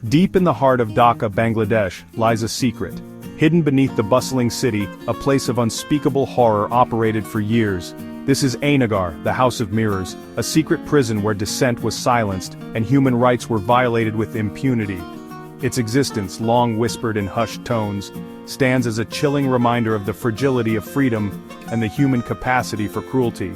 Deep in the heart of Dhaka, Bangladesh, lies a secret. Hidden beneath the bustling city, a place of unspeakable horror operated for years. This is Ayanaghor, the House of Mirrors, a secret prison where dissent was silenced and human rights were violated with impunity. Its existence, long whispered in hushed tones, stands as a chilling reminder of the fragility of freedom and the human capacity for cruelty.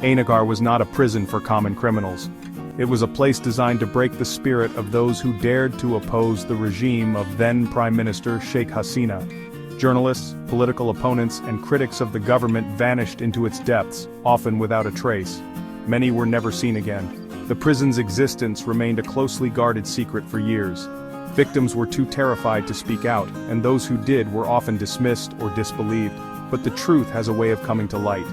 Ayanaghor was not a prison for common criminals. It was a place designed to break the spirit of those who dared to oppose the regime of then Prime Minister Sheikh Hasina. Journalists, political opponents, and critics of the government vanished into its depths, often without a trace. Many were never seen again. The prison's existence remained a closely guarded secret for years. Victims were too terrified to speak out, and those who did were often dismissed or disbelieved. But the truth has a way of coming to light.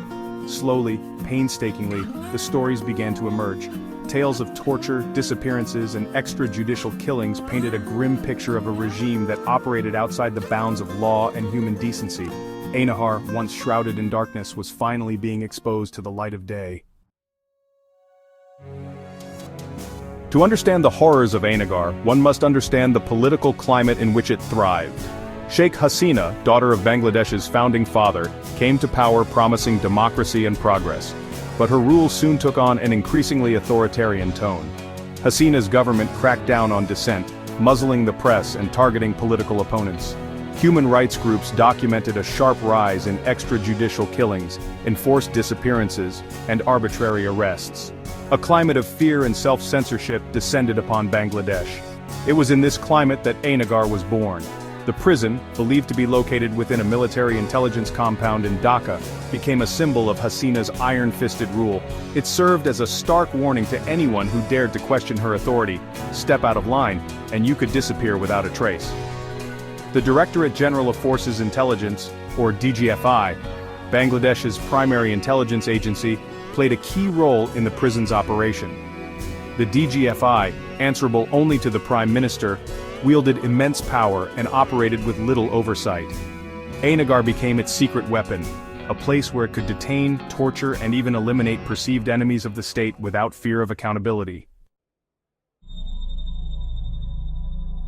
Slowly, painstakingly, the stories began to emerge. Tales of torture, disappearances, and extrajudicial killings painted a grim picture of a regime that operated outside the bounds of law and human decency. Ayanaghor, once shrouded in darkness, was finally being exposed to the light of day. To understand the horrors of Ayanaghor, one must understand the political climate in which it thrived. Sheikh Hasina, daughter of Bangladesh's founding father, came to power promising democracy and progress. But her rule soon took on an increasingly authoritarian tone. Hasina's government cracked down on dissent, muzzling the press and targeting political opponents. Human rights groups documented a sharp rise in extrajudicial killings, enforced disappearances, and arbitrary arrests. A climate of fear and self-censorship descended upon Bangladesh. It was in this climate that Ayanaghor was born. The prison, believed to be located within a military intelligence compound in Dhaka, became a symbol of Hasina's iron-fisted rule. It served as a stark warning to anyone who dared to question her authority. Step out of line, and you could disappear without a trace. The Directorate General of Forces Intelligence, or DGFI, Bangladesh's primary intelligence agency, played a key role in the prison's operation. The DGFI, answerable only to the Prime Minister, wielded immense power and operated with little oversight. Ayanaghor became its secret weapon, a place where it could detain, torture, and even eliminate perceived enemies of the state without fear of accountability.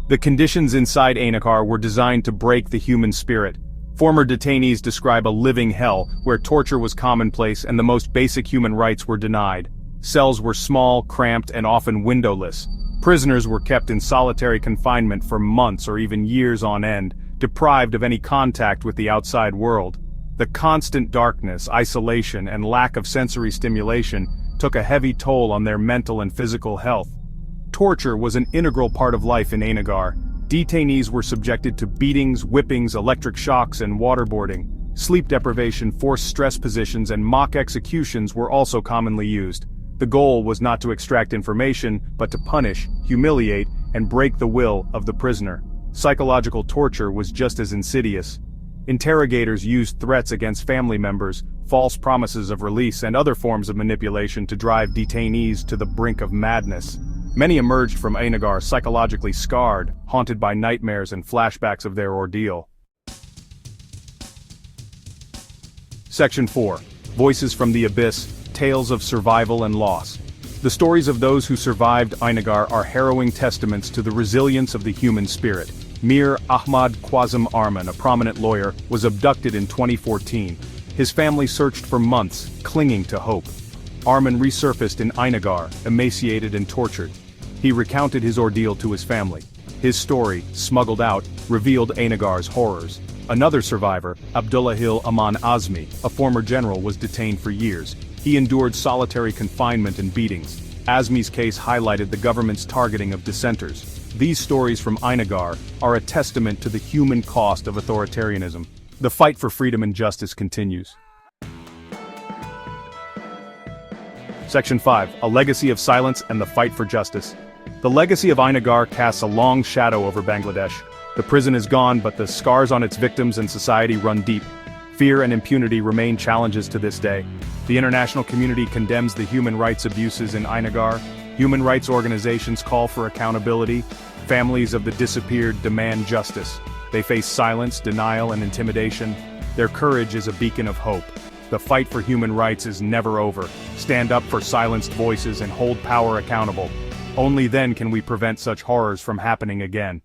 The conditions inside Ayanaghor were designed to break the human spirit. Former detainees describe a living hell, where torture was commonplace and the most basic human rights were denied. Cells were small, cramped, and often windowless. Prisoners were kept in solitary confinement for months or even years on end, deprived of any contact with the outside world. The constant darkness, isolation, and lack of sensory stimulation took a heavy toll on their mental and physical health. Torture was an integral part of life in Ayanaghor. Detainees were subjected to beatings, whippings, electric shocks, and waterboarding. Sleep deprivation, forced stress positions, and mock executions were also commonly used. The goal was not to extract information, but to punish, humiliate, and break the will of the prisoner. Psychological torture was just as insidious. Interrogators used threats against family members, false promises of release, and other forms of manipulation to drive detainees to the brink of madness. Many emerged from Ayanaghor psychologically scarred, haunted by nightmares and flashbacks of their ordeal. Section 4. Voices from the Abyss. Tales of survival and loss. The stories of those who survived Ayanaghor are harrowing testaments to the resilience of the human spirit. Mir Ahmad Quasem Arman, a prominent lawyer, was abducted in 2014. His family searched for months, clinging to hope. Arman resurfaced in Ayanaghor, emaciated and tortured. He recounted his ordeal to his family. His story, smuggled out, revealed Ayanaghor's horrors. Another survivor, Abdullahil Aman Azmi, a former general, was detained for years. He endured solitary confinement and beatings. Azmi's case highlighted the government's targeting of dissenters. These stories from Ayanaghor are a testament to the human cost of authoritarianism. The fight for freedom and justice continues. Section 5. A legacy of silence and the fight for justice. The legacy of Ayanaghor casts a long shadow over Bangladesh. The prison is gone, but the scars on its victims and society run deep. Fear and impunity remain challenges to this day. The international community condemns the human rights abuses in Ayanaghor. Human rights organizations call for accountability. Families of the disappeared demand justice. They face silence, denial, and intimidation. Their courage is a beacon of hope. The fight for human rights is never over. Stand up for silenced voices and hold power accountable. Only then can we prevent such horrors from happening again.